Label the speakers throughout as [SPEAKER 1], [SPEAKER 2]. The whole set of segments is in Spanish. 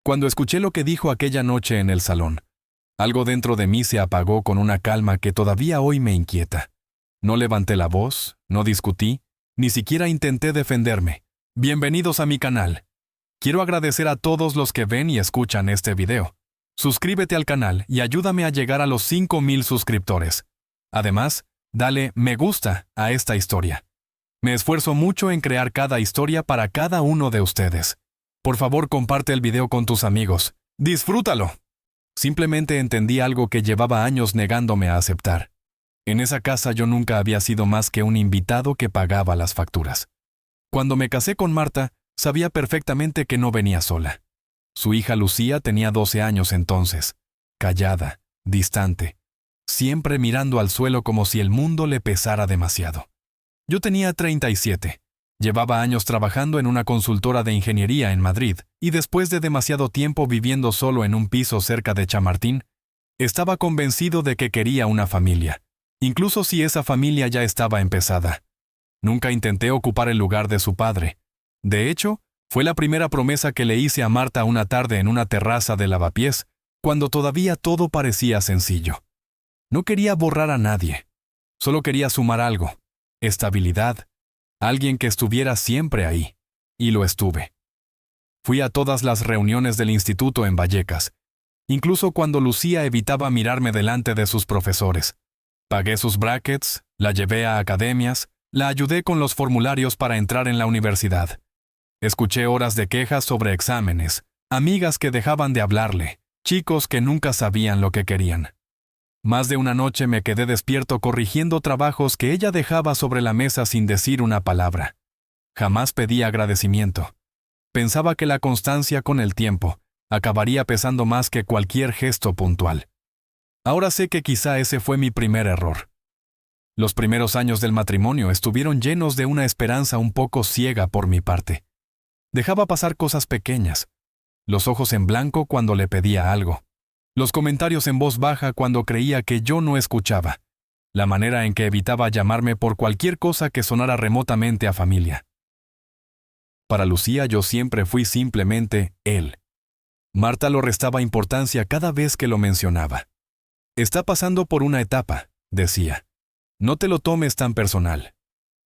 [SPEAKER 1] Cuando escuché lo que dijo aquella noche en el salón, algo dentro de mí se apagó con una calma que todavía hoy me inquieta. No levanté la voz, no discutí, ni siquiera intenté defenderme. Bienvenidos a mi canal. Quiero agradecer a todos los que ven y escuchan este video. Suscríbete al canal y ayúdame a llegar a los 5000 suscriptores. Además, dale me gusta a esta historia. Me esfuerzo mucho en crear cada historia para cada uno de ustedes. Por favor, comparte el video con tus amigos. ¡Disfrútalo! Simplemente entendí algo que llevaba años negándome a aceptar. En esa casa yo nunca había sido más que un invitado que pagaba las facturas. Cuando me casé con Marta, sabía perfectamente que no venía sola. Su hija Lucía tenía 12 años entonces, callada, distante, siempre mirando al suelo como si el mundo le pesara demasiado. Yo tenía 37. Llevaba años trabajando en una consultora de ingeniería en Madrid, y después de demasiado tiempo viviendo solo en un piso cerca de Chamartín, estaba convencido de que quería una familia, incluso si esa familia ya estaba empezada. Nunca intenté ocupar el lugar de su padre. De hecho, fue la primera promesa que le hice a Marta una tarde en una terraza de Lavapiés, cuando todavía todo parecía sencillo. No quería borrar a nadie, solo quería sumar algo, estabilidad, alguien que estuviera siempre ahí, y lo estuve. Fui a todas las reuniones del instituto en Vallecas, incluso cuando Lucía evitaba mirarme delante de sus profesores. Pagué sus brackets, la llevé a academias, la ayudé con los formularios para entrar en la universidad. Escuché horas de quejas sobre exámenes, amigas que dejaban de hablarle, chicos que nunca sabían lo que querían. Más de una noche me quedé despierto corrigiendo trabajos que ella dejaba sobre la mesa sin decir una palabra. Jamás pedí agradecimiento. Pensaba que la constancia con el tiempo acabaría pesando más que cualquier gesto puntual. Ahora sé que quizá ese fue mi primer error. Los primeros años del matrimonio estuvieron llenos de una esperanza un poco ciega por mi parte. Dejaba pasar cosas pequeñas, los ojos en blanco cuando le pedía algo, los comentarios en voz baja cuando creía que yo no escuchaba, la manera en que evitaba llamarme por cualquier cosa que sonara remotamente a familia. Para Lucía yo siempre fui simplemente él. Marta lo restaba importancia cada vez que lo mencionaba. Está pasando por una etapa, decía. No te lo tomes tan personal.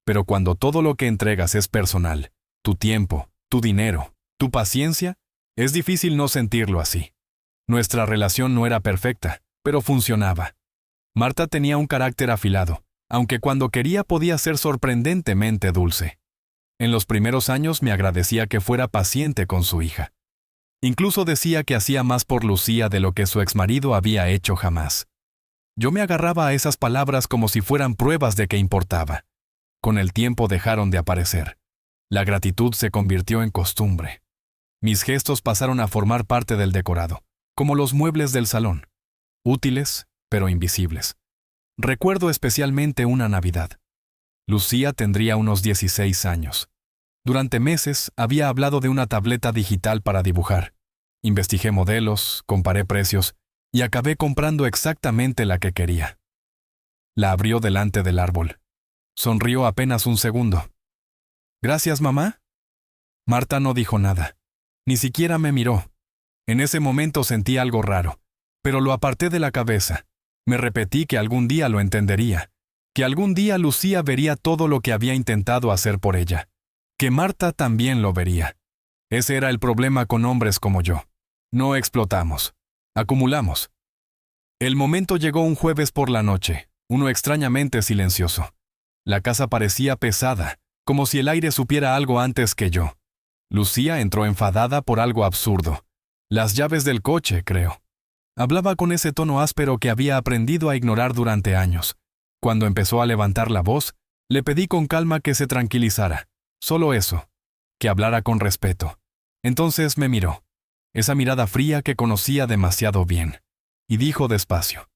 [SPEAKER 1] Pero cuando todo lo que entregas es personal, tu tiempo, tu dinero, tu paciencia, es difícil no sentirlo así. Nuestra relación no era perfecta, pero funcionaba. Marta tenía un carácter afilado, aunque cuando quería podía ser sorprendentemente dulce. En los primeros años me agradecía que fuera paciente con su hija. Incluso decía que hacía más por Lucía de lo que su exmarido había hecho jamás. Yo me agarraba a esas palabras como si fueran pruebas de que importaba. Con el tiempo dejaron de aparecer. La gratitud se convirtió en costumbre. Mis gestos pasaron a formar parte del decorado, como los muebles del salón. Útiles, pero invisibles. Recuerdo especialmente una Navidad. Lucía tendría unos 16 años. Durante meses había hablado de una tableta digital para dibujar. Investigué modelos, comparé precios, y acabé comprando exactamente la que quería. La abrió delante del árbol. Sonrió apenas un segundo. «¿Gracias, mamá?» Marta no dijo nada. Ni siquiera me miró. En ese momento sentí algo raro, pero lo aparté de la cabeza. Me repetí que algún día lo entendería, que algún día Lucía vería todo lo que había intentado hacer por ella, que Marta también lo vería. Ese era el problema con hombres como yo. No explotamos. Acumulamos. El momento llegó un jueves por la noche, uno extrañamente silencioso. La casa parecía pesada, como si el aire supiera algo antes que yo. Lucía entró enfadada por algo absurdo. Las llaves del coche, creo. Hablaba con ese tono áspero que había aprendido a ignorar durante años. Cuando empezó a levantar la voz, le pedí con calma que se tranquilizara. Solo eso. Que hablara con respeto. Entonces me miró. Esa mirada fría que conocía demasiado bien. Y dijo despacio: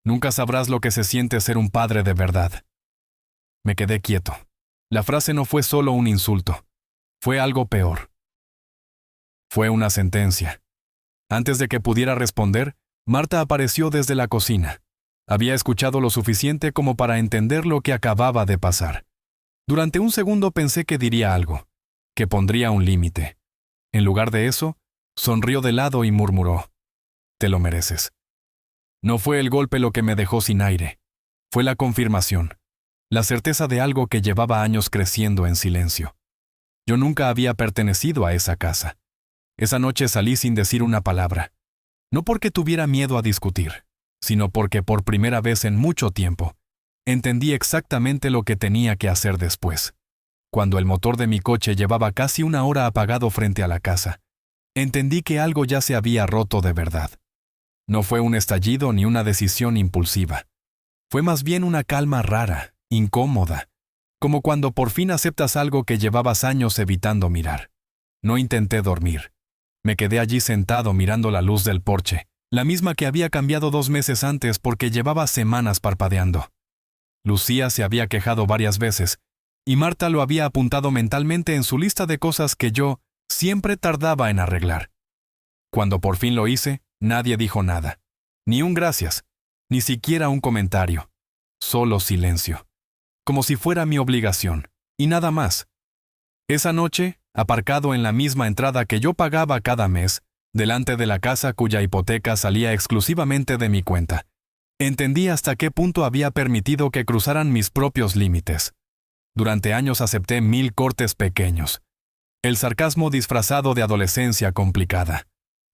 [SPEAKER 1] «Nunca sabrás lo que se siente ser un padre de verdad». Me quedé quieto. La frase no fue solo un insulto. Fue algo peor. Fue una sentencia. Antes de que pudiera responder, Marta apareció desde la cocina. Había escuchado lo suficiente como para entender lo que acababa de pasar. Durante un segundo pensé que diría algo, que pondría un límite. En lugar de eso, Sonrió de lado y murmuró: «Te lo mereces». No fue el golpe lo que me dejó sin aire. Fue la confirmación, la certeza de algo que llevaba años creciendo en silencio. Yo nunca había pertenecido a esa casa. Esa noche salí sin decir una palabra. No porque tuviera miedo a discutir, sino porque por primera vez en mucho tiempo, entendí exactamente lo que tenía que hacer después. Cuando el motor de mi coche llevaba casi una hora apagado frente a la casa, entendí que algo ya se había roto de verdad. No fue un estallido ni una decisión impulsiva. Fue más bien una calma rara, incómoda, como cuando por fin aceptas algo que llevabas años evitando mirar. No intenté dormir. Me quedé allí sentado mirando la luz del porche, la misma que había cambiado 2 meses antes porque llevaba semanas parpadeando. Lucía se había quejado varias veces, y Marta lo había apuntado mentalmente en su lista de cosas que yo siempre tardaba en arreglar. Cuando por fin lo hice, nadie dijo nada. Ni un gracias, ni siquiera un comentario. Solo silencio. Como si fuera mi obligación, y nada más. Esa noche, aparcado en la misma entrada que yo pagaba cada mes, delante de la casa cuya hipoteca salía exclusivamente de mi cuenta, entendí hasta qué punto había permitido que cruzaran mis propios límites. Durante años acepté 1000 cortes pequeños. El sarcasmo disfrazado de adolescencia complicada.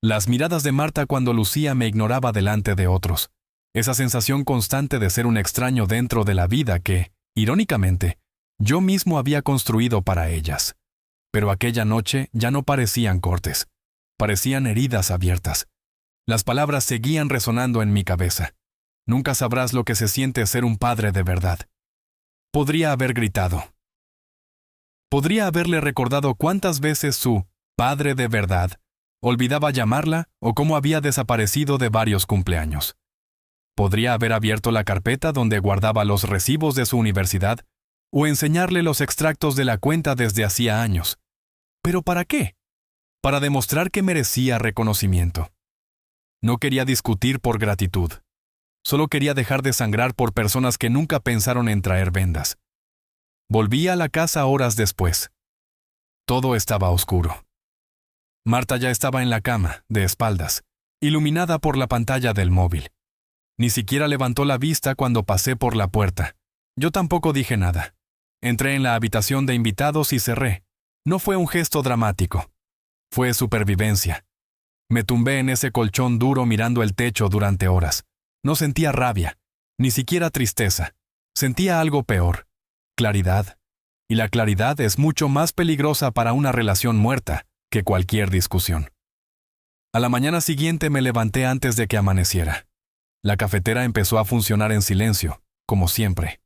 [SPEAKER 1] Las miradas de Marta cuando Lucía me ignoraba delante de otros. Esa sensación constante de ser un extraño dentro de la vida que, irónicamente, yo mismo había construido para ellas. Pero aquella noche ya no parecían cortes. Parecían heridas abiertas. Las palabras seguían resonando en mi cabeza. Nunca sabrás lo que se siente ser un padre de verdad. Podría haber gritado. Podría haberle recordado cuántas veces su padre de verdad olvidaba llamarla o cómo había desaparecido de varios cumpleaños. Podría haber abierto la carpeta donde guardaba los recibos de su universidad o enseñarle los extractos de la cuenta desde hacía años. ¿Pero para qué? Para demostrar que merecía reconocimiento. No quería discutir por gratitud. Solo quería dejar de sangrar por personas que nunca pensaron en traer vendas. Volví a la casa horas después. Todo estaba oscuro. Marta ya estaba en la cama, de espaldas, iluminada por la pantalla del móvil. Ni siquiera levantó la vista cuando pasé por la puerta. Yo tampoco dije nada. Entré en la habitación de invitados y cerré. No fue un gesto dramático. Fue supervivencia. Me tumbé en ese colchón duro mirando el techo durante horas. No sentía rabia, ni siquiera tristeza. Sentía algo peor. Claridad. Y la claridad es mucho más peligrosa para una relación muerta que cualquier discusión. A la mañana siguiente me levanté antes de que amaneciera. La cafetera empezó a funcionar en silencio, como siempre.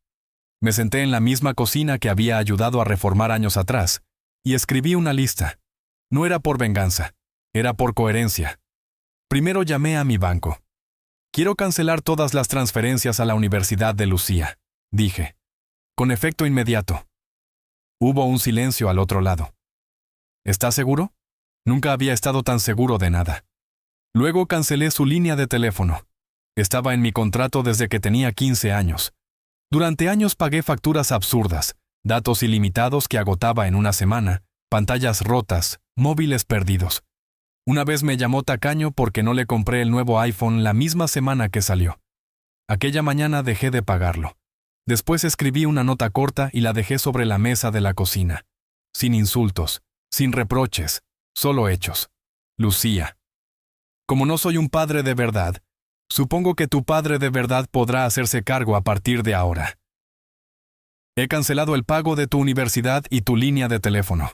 [SPEAKER 1] Me senté en la misma cocina que había ayudado a reformar años atrás, y escribí una lista. No era por venganza, era por coherencia. Primero llamé a mi banco. Quiero cancelar todas las transferencias a la Universidad de Lucía, dije. Con efecto inmediato. Hubo un silencio al otro lado. ¿Estás seguro? Nunca había estado tan seguro de nada. Luego cancelé su línea de teléfono. Estaba en mi contrato desde que tenía 15 años. Durante años pagué facturas absurdas, datos ilimitados que agotaba en una semana, pantallas rotas, móviles perdidos. Una vez me llamó tacaño porque no le compré el nuevo iPhone la misma semana que salió. Aquella mañana dejé de pagarlo. Después escribí una nota corta y la dejé sobre la mesa de la cocina. Sin insultos, sin reproches, solo hechos. Lucía. Como no soy un padre de verdad, supongo que tu padre de verdad podrá hacerse cargo a partir de ahora. He cancelado el pago de tu universidad y tu línea de teléfono.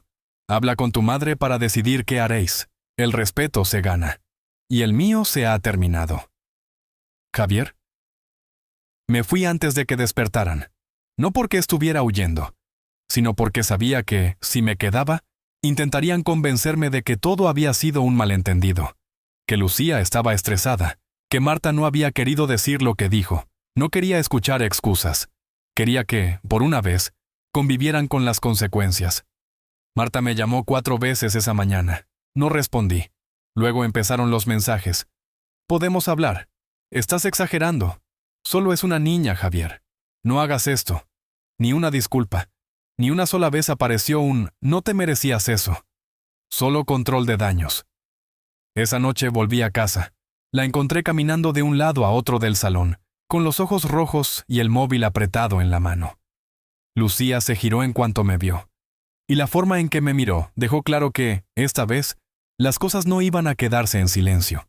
[SPEAKER 1] Habla con tu madre para decidir qué haréis. El respeto se gana. Y el mío se ha terminado. ¿Javier? Me fui antes de que despertaran. No porque estuviera huyendo, sino porque sabía que, si me quedaba, intentarían convencerme de que todo había sido un malentendido. Que Lucía estaba estresada. Que Marta no había querido decir lo que dijo. No quería escuchar excusas. Quería que, por una vez, convivieran con las consecuencias. Marta me llamó 4 veces esa mañana. No respondí. Luego empezaron los mensajes. Podemos hablar. Estás exagerando. Solo es una niña, Javier. No hagas esto. Ni una disculpa. Ni una sola vez apareció un «no te merecías eso». Solo control de daños. Esa noche volví a casa. La encontré caminando de un lado a otro del salón, con los ojos rojos y el móvil apretado en la mano. Lucía se giró en cuanto me vio. Y la forma en que me miró dejó claro que, esta vez, las cosas no iban a quedarse en silencio.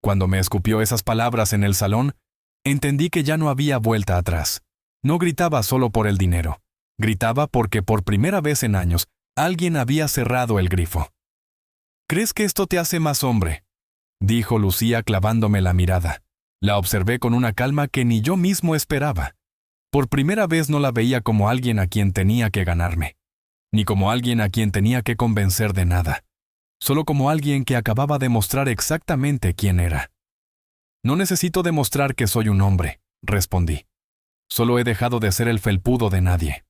[SPEAKER 1] Cuando me escupió esas palabras en el salón, entendí que ya no había vuelta atrás. No gritaba solo por el dinero. Gritaba porque por primera vez en años alguien había cerrado el grifo. «¿Crees que esto te hace más hombre?», dijo Lucía clavándome la mirada. La observé con una calma que ni yo mismo esperaba. Por primera vez no la veía como alguien a quien tenía que ganarme, ni como alguien a quien tenía que convencer de nada, solo como alguien que acababa de mostrar exactamente quién era. «No necesito demostrar que soy un hombre», respondí. «Solo he dejado de ser el felpudo de nadie».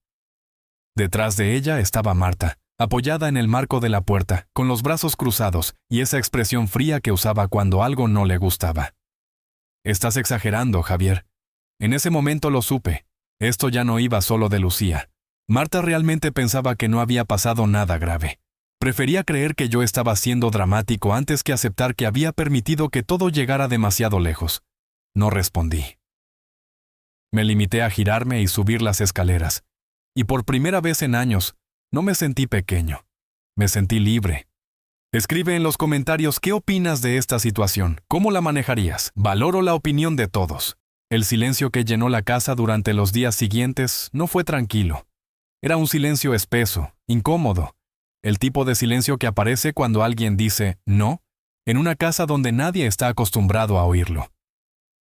[SPEAKER 1] Detrás de ella estaba Marta, apoyada en el marco de la puerta, con los brazos cruzados y esa expresión fría que usaba cuando algo no le gustaba. «Estás exagerando, Javier». En ese momento lo supe. Esto ya no iba solo de Lucía. Marta realmente pensaba que no había pasado nada grave. Prefería creer que yo estaba siendo dramático antes que aceptar que había permitido que todo llegara demasiado lejos. No respondí. Me limité a girarme y subir las escaleras. Y por primera vez en años, no me sentí pequeño. Me sentí libre. Escribe en los comentarios qué opinas de esta situación, cómo la manejarías. Valoro la opinión de todos. El silencio que llenó la casa durante los días siguientes no fue tranquilo. Era un silencio espeso, incómodo. El tipo de silencio que aparece cuando alguien dice «no» en una casa donde nadie está acostumbrado a oírlo.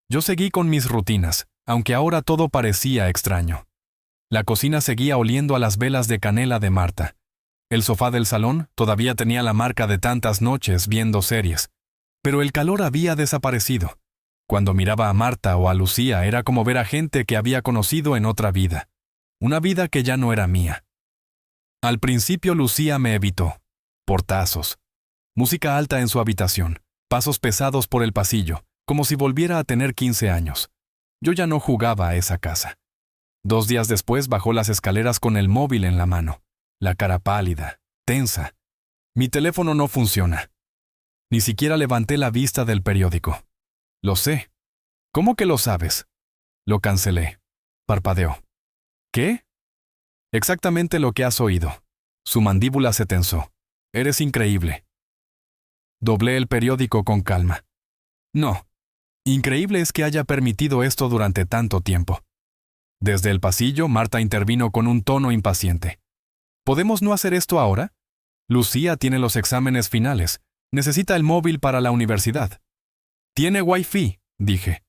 [SPEAKER 1] Yo seguí con mis rutinas, aunque ahora todo parecía extraño. La cocina seguía oliendo a las velas de canela de Marta. El sofá del salón todavía tenía la marca de tantas noches viendo series, pero el calor había desaparecido. Cuando miraba a Marta o a Lucía era como ver a gente que había conocido en otra vida, una vida que ya no era mía. Al principio Lucía me evitó. Portazos. Música alta en su habitación, pasos pesados por el pasillo, como si volviera a tener 15 años. Yo ya no jugaba a esa casa. 2 días después bajó las escaleras con el móvil en la mano, la cara pálida, tensa. Mi teléfono no funciona. Ni siquiera levanté la vista del periódico. Lo sé. ¿Cómo que lo sabes? Lo cancelé. Parpadeó. ¿Qué? Exactamente lo que has oído. Su mandíbula se tensó. Eres increíble. Doblé el periódico con calma. No. Increíble es que haya permitido esto durante tanto tiempo. Desde el pasillo, Marta intervino con un tono impaciente. ¿Podemos no hacer esto ahora? Lucía tiene los exámenes finales. Necesita el móvil para la universidad. Tiene Wi-Fi, dije.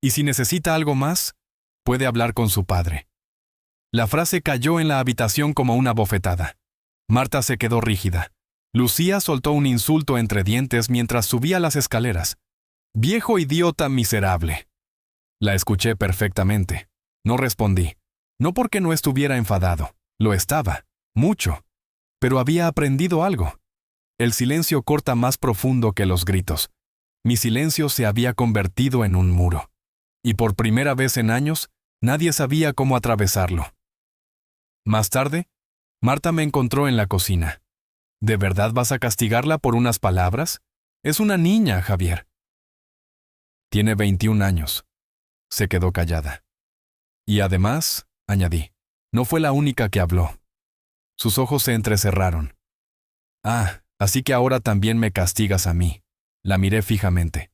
[SPEAKER 1] Y si necesita algo más, puede hablar con su padre. La frase cayó en la habitación como una bofetada. Marta se quedó rígida. Lucía soltó un insulto entre dientes mientras subía las escaleras. «Viejo idiota miserable». La escuché perfectamente. No respondí. No porque no estuviera enfadado. Lo estaba. Mucho. Pero había aprendido algo. El silencio corta más profundo que los gritos. Mi silencio se había convertido en un muro. Y por primera vez en años, nadie sabía cómo atravesarlo. Más tarde, Marta me encontró en la cocina. ¿De verdad vas a castigarla por unas palabras? Es una niña, Javier. Tiene 21 años. Se quedó callada. Y además, añadí, no fue la única que habló. Sus ojos se entrecerraron. «Ah, así que ahora también me castigas a mí». La miré fijamente.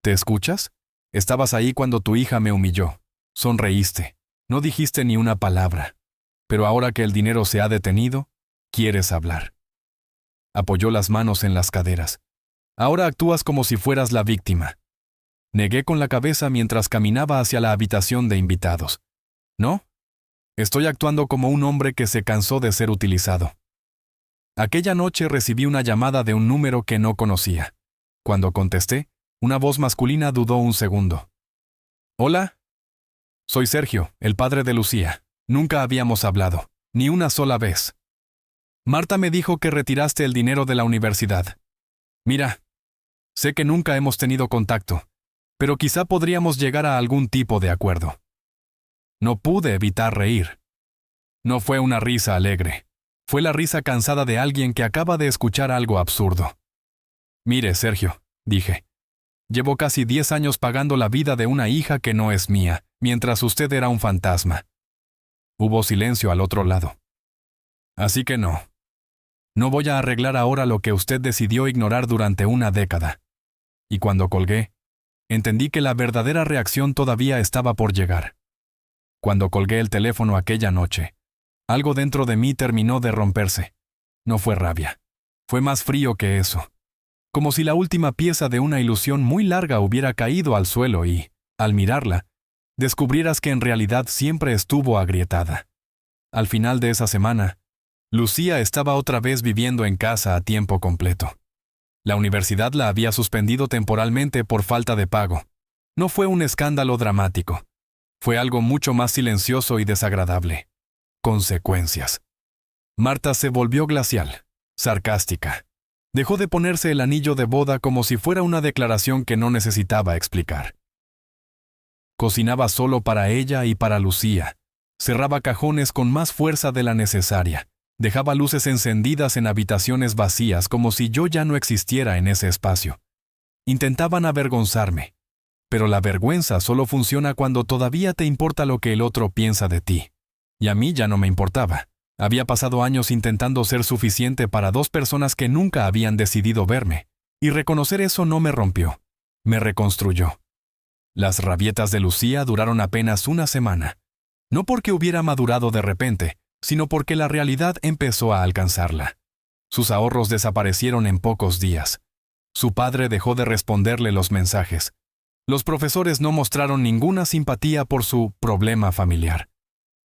[SPEAKER 1] «¿Te escuchas? Estabas ahí cuando tu hija me humilló. Sonreíste. No dijiste ni una palabra. Pero ahora que el dinero se ha detenido, quieres hablar». Apoyó las manos en las caderas. «Ahora actúas como si fueras la víctima». Negué con la cabeza mientras caminaba hacia la habitación de invitados. «No. Estoy actuando como un hombre que se cansó de ser utilizado». Aquella noche recibí una llamada de un número que no conocía. Cuando contesté, una voz masculina dudó un segundo. «Hola. Soy Sergio, el padre de Lucía. Nunca habíamos hablado, ni una sola vez. Marta me dijo que retiraste el dinero de la universidad. Mira, sé que nunca hemos tenido contacto, pero quizá podríamos llegar a algún tipo de acuerdo». No pude evitar reír. No fue una risa alegre. Fue la risa cansada de alguien que acaba de escuchar algo absurdo. Mire, Sergio, dije. Llevo casi 10 años pagando la vida de una hija que no es mía, mientras usted era un fantasma. Hubo silencio al otro lado. Así que no. No voy a arreglar ahora lo que usted decidió ignorar durante una década. Y cuando colgué, entendí que la verdadera reacción todavía estaba por llegar. Cuando colgué el teléfono aquella noche, algo dentro de mí terminó de romperse. No fue rabia. Fue más frío que eso. Como si la última pieza de una ilusión muy larga hubiera caído al suelo y, al mirarla, descubrieras que en realidad siempre estuvo agrietada. Al final de esa semana, Lucía estaba otra vez viviendo en casa a tiempo completo. La universidad la había suspendido temporalmente por falta de pago. No fue un escándalo dramático. Fue algo mucho más silencioso y desagradable. Consecuencias. Marta se volvió glacial, sarcástica. Dejó de ponerse el anillo de boda como si fuera una declaración que no necesitaba explicar. Cocinaba solo para ella y para Lucía. Cerraba cajones con más fuerza de la necesaria. Dejaba luces encendidas en habitaciones vacías como si yo ya no existiera en ese espacio. Intentaban avergonzarme. Pero la vergüenza solo funciona cuando todavía te importa lo que el otro piensa de ti. Y a mí ya no me importaba. Había pasado años intentando ser suficiente para dos personas que nunca habían decidido verme. Y reconocer eso no me rompió. Me reconstruyó. Las rabietas de Lucía duraron apenas una semana. No porque hubiera madurado de repente, sino porque la realidad empezó a alcanzarla. Sus ahorros desaparecieron en pocos días. Su padre dejó de responderle los mensajes. Los profesores no mostraron ninguna simpatía por su problema familiar.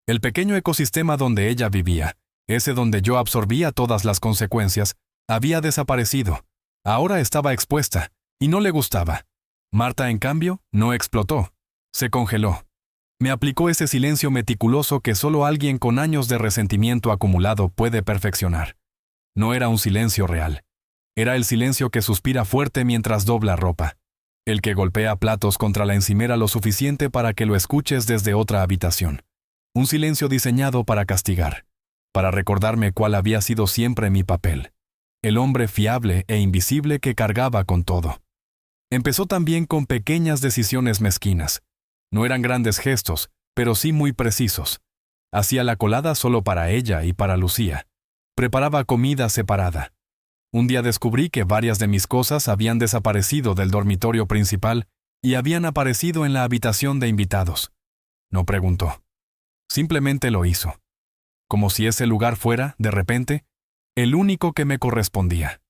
[SPEAKER 1] El pequeño ecosistema donde ella vivía, ese donde yo absorbía todas las consecuencias, había desaparecido. Ahora estaba expuesta, y no le gustaba. Marta, en cambio, no explotó. Se congeló. Me aplicó ese silencio meticuloso que solo alguien con años de resentimiento acumulado puede perfeccionar. No era un silencio real. Era el silencio que suspira fuerte mientras dobla ropa. El que golpea platos contra la encimera lo suficiente para que lo escuches desde otra habitación. Un silencio diseñado para castigar. Para recordarme cuál había sido siempre mi papel. El hombre fiable e invisible que cargaba con todo. Empezó también con pequeñas decisiones mezquinas. No eran grandes gestos, pero sí muy precisos. Hacía la colada solo para ella y para Lucía. Preparaba comida separada. Un día descubrí que varias de mis cosas habían desaparecido del dormitorio principal y habían aparecido en la habitación de invitados. No preguntó. Simplemente lo hizo. Como si ese lugar fuera, de repente, el único que me correspondía.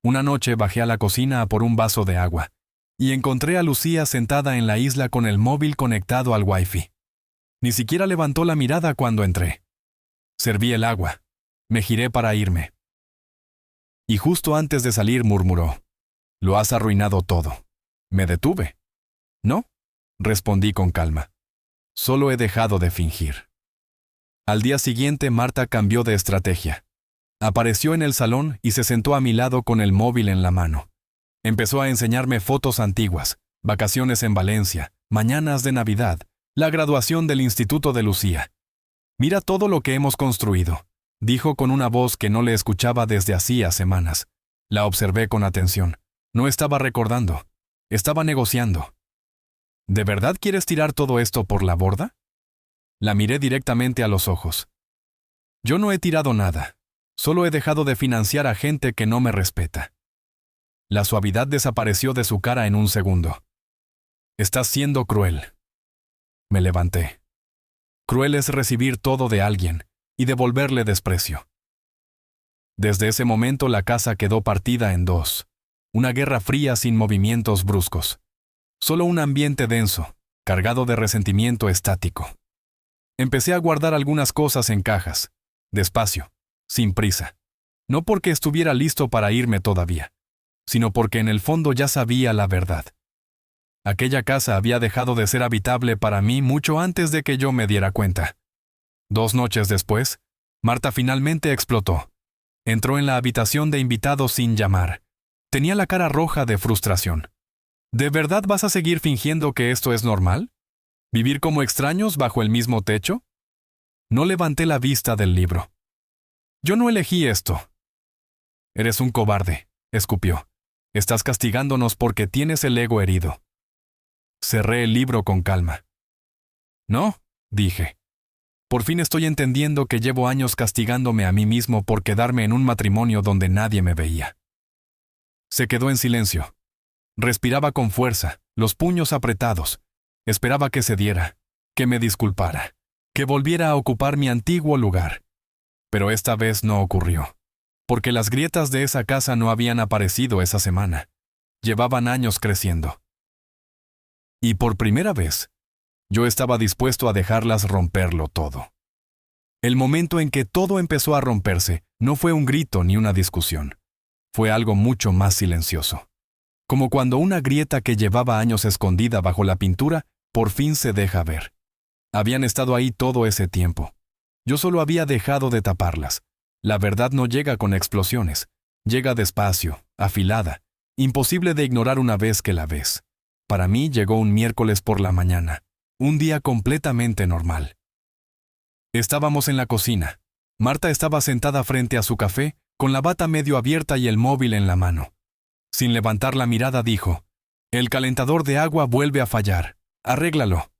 [SPEAKER 1] Una noche bajé a la cocina a por un vaso de agua, y encontré a Lucía sentada en la isla con el móvil conectado al Wi-Fi. Ni siquiera levantó la mirada cuando entré. Serví el agua. Me giré para irme. Y justo antes de salir murmuró: «Lo has arruinado todo». Me detuve. «No», respondí con calma. «Solo he dejado de fingir». Al día siguiente Marta cambió de estrategia. Apareció en el salón y se sentó a mi lado con el móvil en la mano. Empezó a enseñarme fotos antiguas, vacaciones en Valencia, mañanas de Navidad, la graduación del Instituto de Lucía. «Mira todo lo que hemos construido», dijo con una voz que no le escuchaba desde hacía semanas. La observé con atención. No estaba recordando. Estaba negociando. ¿De verdad quieres tirar todo esto por la borda? La miré directamente a los ojos. Yo no he tirado nada. Solo he dejado de financiar a gente que no me respeta. La suavidad desapareció de su cara en un segundo. Estás siendo cruel. Me levanté. Cruel es recibir todo de alguien y devolverle desprecio. Desde ese momento la casa quedó partida en dos. Una guerra fría sin movimientos bruscos. Solo un ambiente denso, cargado de resentimiento estático. Empecé a guardar algunas cosas en cajas, despacio, sin prisa. No porque estuviera listo para irme todavía, sino porque en el fondo ya sabía la verdad. Aquella casa había dejado de ser habitable para mí mucho antes de que yo me diera cuenta. 2 noches después, Marta finalmente explotó. Entró en la habitación de invitados sin llamar. Tenía la cara roja de frustración. ¿De verdad vas a seguir fingiendo que esto es normal? ¿Vivir como extraños bajo el mismo techo? No levanté la vista del libro. Yo no elegí esto. Eres un cobarde, escupió. Estás castigándonos porque tienes el ego herido. Cerré el libro con calma. No, dije. Por fin estoy entendiendo que llevo años castigándome a mí mismo por quedarme en un matrimonio donde nadie me veía. Se quedó en silencio. Respiraba con fuerza, los puños apretados. Esperaba que cediera, que me disculpara, que volviera a ocupar mi antiguo lugar. Pero esta vez no ocurrió, porque las grietas de esa casa no habían aparecido esa semana. Llevaban años creciendo. Y por primera vez, yo estaba dispuesto a dejarlas romperlo todo. El momento en que todo empezó a romperse no fue un grito ni una discusión. Fue algo mucho más silencioso. Como cuando una grieta que llevaba años escondida bajo la pintura por fin se deja ver. Habían estado ahí todo ese tiempo. Yo solo había dejado de taparlas. La verdad no llega con explosiones. Llega despacio, afilada, imposible de ignorar una vez que la ves. Para mí llegó un miércoles por la mañana, un día completamente normal. Estábamos en la cocina. Marta estaba sentada frente a su café, con la bata medio abierta y el móvil en la mano. Sin levantar la mirada dijo, «El calentador de agua vuelve a fallar. Arréglalo».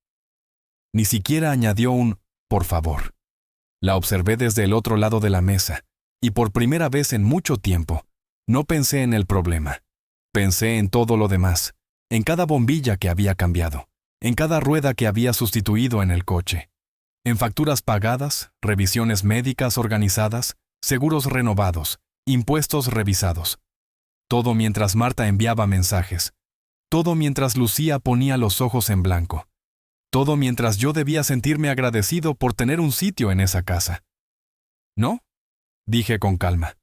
[SPEAKER 1] Ni siquiera añadió un «por favor». La observé desde el otro lado de la mesa, y por primera vez en mucho tiempo, no pensé en el problema. Pensé en todo lo demás, en cada bombilla que había cambiado, en cada rueda que había sustituido en el coche, en facturas pagadas, revisiones médicas organizadas, seguros renovados, impuestos revisados. Todo mientras Marta enviaba mensajes. Todo mientras Lucía ponía los ojos en blanco. Todo mientras yo debía sentirme agradecido por tener un sitio en esa casa. ¿No?, dije con calma.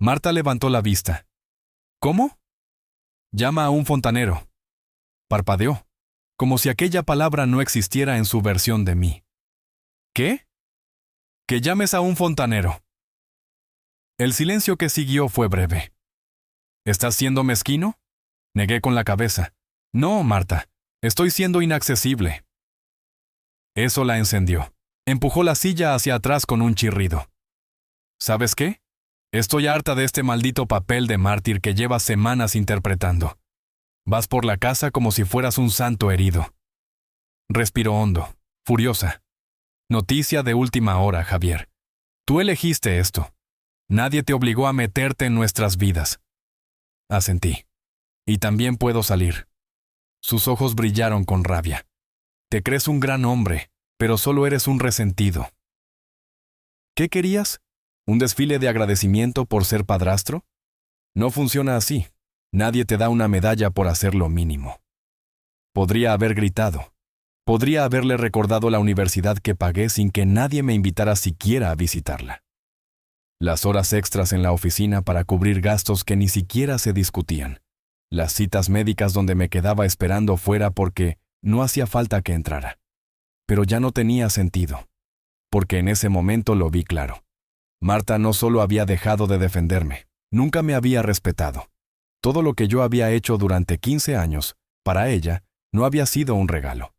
[SPEAKER 1] Marta levantó la vista. ¿Cómo? Llama a un fontanero. Parpadeó, como si aquella palabra no existiera en su versión de mí. ¿Qué? Que llames a un fontanero. El silencio que siguió fue breve. ¿Estás siendo mezquino? Negué con la cabeza. No, Marta, estoy siendo inaccesible. Eso la encendió. Empujó la silla hacia atrás con un chirrido. ¿Sabes qué? Estoy harta de este maldito papel de mártir que llevas semanas interpretando. Vas por la casa como si fueras un santo herido. Respiró hondo, furiosa. Noticia de última hora, Javier. Tú elegiste esto. Nadie te obligó a meterte en nuestras vidas. Asentí. Y también puedo salir. Sus ojos brillaron con rabia. Te crees un gran hombre, pero solo eres un resentido. ¿Qué querías? ¿Un desfile de agradecimiento por ser padrastro? No funciona así. Nadie te da una medalla por hacer lo mínimo. Podría haber gritado. Podría haberle recordado la universidad que pagué sin que nadie me invitara siquiera a visitarla. Las horas extras en la oficina para cubrir gastos que ni siquiera se discutían. Las citas médicas donde me quedaba esperando fuera porque no hacía falta que entrara. Pero ya no tenía sentido. Porque en ese momento lo vi claro. Marta no solo había dejado de defenderme, nunca me había respetado. Todo lo que yo había hecho durante 15 años, para ella, no había sido un regalo.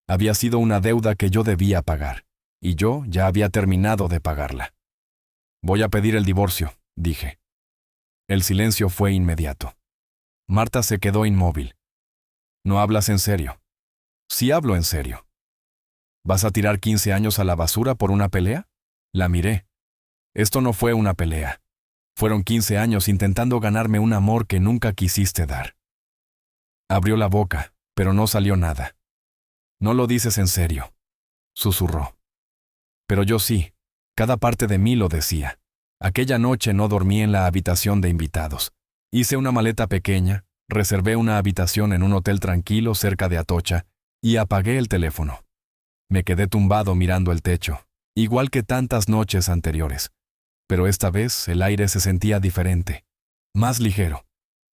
[SPEAKER 1] Había sido una deuda que yo debía pagar, y yo ya había terminado de pagarla. Voy a pedir el divorcio, dije. El silencio fue inmediato. Marta se quedó inmóvil. ¿No hablas en serio? Sí hablo en serio. ¿Vas a tirar 15 años a la basura por una pelea? La miré. Esto no fue una pelea. Fueron 15 años intentando ganarme un amor que nunca quisiste dar. Abrió la boca, pero no salió nada. No lo dices en serio, susurró. Pero yo sí, cada parte de mí lo decía. Aquella noche no dormí en la habitación de invitados. Hice una maleta pequeña, reservé una habitación en un hotel tranquilo cerca de Atocha y apagué el teléfono. Me quedé tumbado mirando el techo, igual que tantas noches anteriores. Pero esta vez el aire se sentía diferente, más ligero.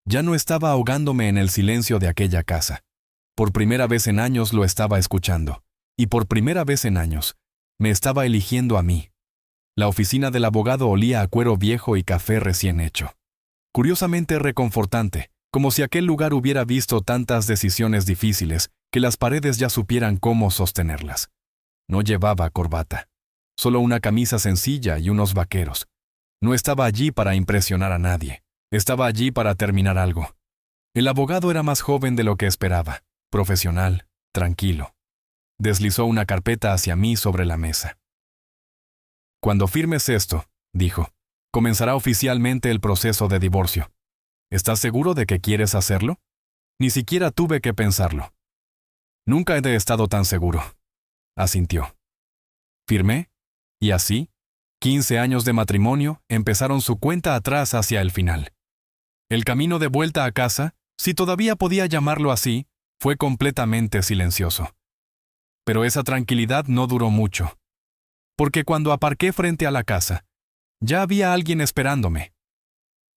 [SPEAKER 1] Ya no estaba ahogándome en el silencio de aquella casa. Por primera vez en años lo estaba escuchando, y por primera vez en años, me estaba eligiendo a mí. La oficina del abogado olía a cuero viejo y café recién hecho. Curiosamente reconfortante, como si aquel lugar hubiera visto tantas decisiones difíciles que las paredes ya supieran cómo sostenerlas. No llevaba corbata, solo una camisa sencilla y unos vaqueros. No estaba allí para impresionar a nadie, Estaba allí para terminar algo. El abogado era más joven de lo que esperaba, profesional, tranquilo. Deslizó una carpeta hacia mí sobre la mesa. Cuando firmes esto, dijo, comenzará oficialmente el proceso de divorcio. ¿Estás seguro de que quieres hacerlo? Ni siquiera tuve que pensarlo. Nunca he estado tan seguro, asintió. Firmé, y así, 15 años de matrimonio empezaron su cuenta atrás hacia el final. El camino de vuelta a casa, si todavía podía llamarlo así, fue completamente silencioso. Pero esa tranquilidad no duró mucho. Porque cuando aparqué frente a la casa, ya había alguien esperándome.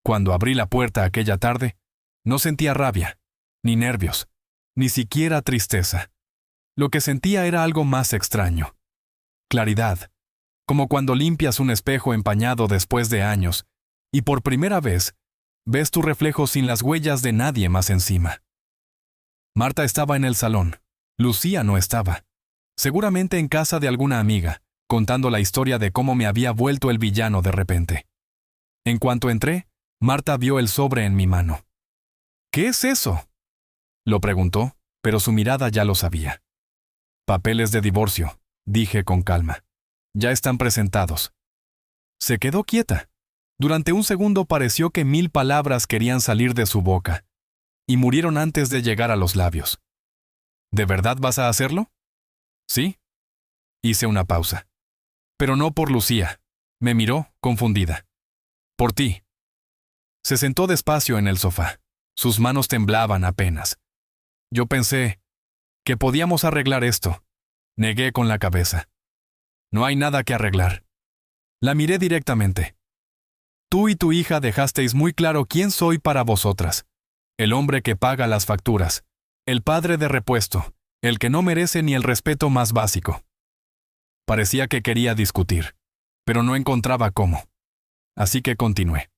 [SPEAKER 1] Cuando abrí la puerta aquella tarde, no sentía rabia, ni nervios, ni siquiera tristeza. Lo que sentía era algo más extraño. Claridad, como cuando limpias un espejo empañado después de años, y por primera vez, ves tu reflejo sin las huellas de nadie más encima. Marta estaba en el salón. Lucía no estaba. Seguramente en casa de alguna amiga, contando la historia de cómo me había vuelto el villano de repente. En cuanto entré, Marta vio el sobre en mi mano. ¿Qué es eso?, lo preguntó, pero su mirada ya lo sabía. Papeles de divorcio, dije con calma. Ya están presentados. Se quedó quieta. Durante un segundo pareció que 1000 palabras querían salir de su boca, y murieron antes de llegar a los labios. ¿De verdad vas a hacerlo? Sí. Hice una pausa. Pero no por Lucía. Me miró, confundida. Por ti. Se sentó despacio en el sofá. Sus manos temblaban apenas. Yo pensé que podíamos arreglar esto. Negué con la cabeza. No hay nada que arreglar. La miré directamente. Tú y tu hija dejasteis muy claro quién soy para vosotras. El hombre que paga las facturas. El padre de repuesto. El que no merece ni el respeto más básico. Parecía que quería discutir, pero no encontraba cómo. Así que continué.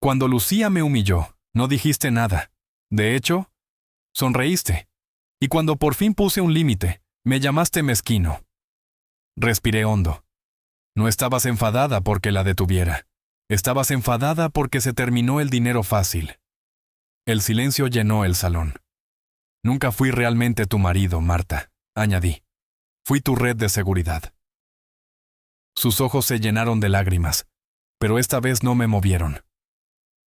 [SPEAKER 1] Cuando Lucía me humilló, no dijiste nada. De hecho, sonreíste. Y cuando por fin puse un límite, me llamaste mezquino. Respiré hondo. No estabas enfadada porque la detuviera. Estabas enfadada porque se terminó el dinero fácil. El silencio llenó el salón. Nunca fui realmente tu marido, Marta, añadí. Fui tu red de seguridad. Sus ojos se llenaron de lágrimas, pero esta vez no me movieron.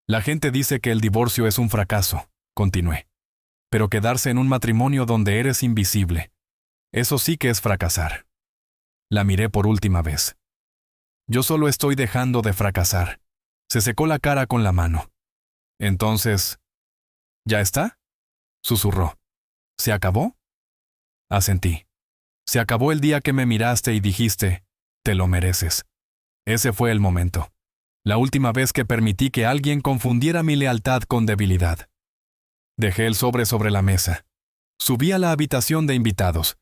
[SPEAKER 1] La gente dice que el divorcio es un fracaso, continué. Pero quedarse en un matrimonio donde eres invisible, eso sí que es fracasar. La miré por última vez. Yo solo estoy dejando de fracasar. Se secó la cara con la mano. Entonces, ¿ya está?, susurró. ¿Se acabó? Asentí. Se acabó el día que me miraste y dijiste, te lo mereces. Ese fue el momento. La última vez que permití que alguien confundiera mi lealtad con debilidad. Dejé el sobre la mesa. Subí a la habitación de invitados.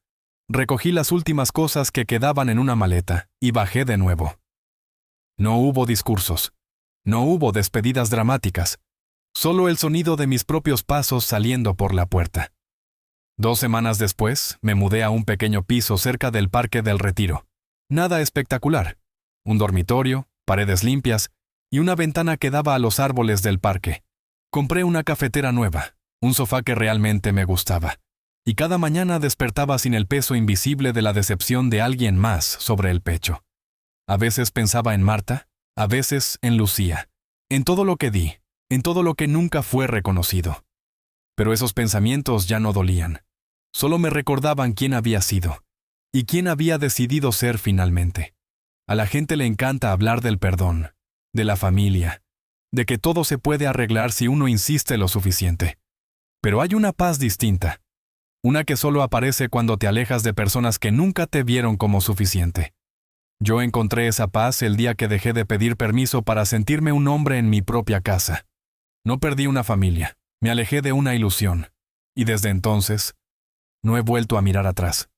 [SPEAKER 1] Recogí las últimas cosas que quedaban en una maleta y bajé de nuevo. No hubo discursos. No hubo despedidas dramáticas. Solo el sonido de mis propios pasos saliendo por la puerta. 2 semanas después, me mudé a un pequeño piso cerca del Parque del Retiro. Nada espectacular. Un dormitorio, paredes limpias y una ventana que daba a los árboles del parque. Compré una cafetera nueva, un sofá que realmente me gustaba. Y cada mañana despertaba sin el peso invisible de la decepción de alguien más sobre el pecho. A veces pensaba en Marta, a veces en Lucía, en todo lo que di, en todo lo que nunca fue reconocido. Pero esos pensamientos ya no dolían. Solo me recordaban quién había sido y quién había decidido ser finalmente. A la gente le encanta hablar del perdón, de la familia, de que todo se puede arreglar si uno insiste lo suficiente. Pero hay una paz distinta, una que solo aparece cuando te alejas de personas que nunca te vieron como suficiente. Yo encontré esa paz el día que dejé de pedir permiso para sentirme un hombre en mi propia casa. No perdí una familia, me alejé de una ilusión, y desde entonces, no he vuelto a mirar atrás.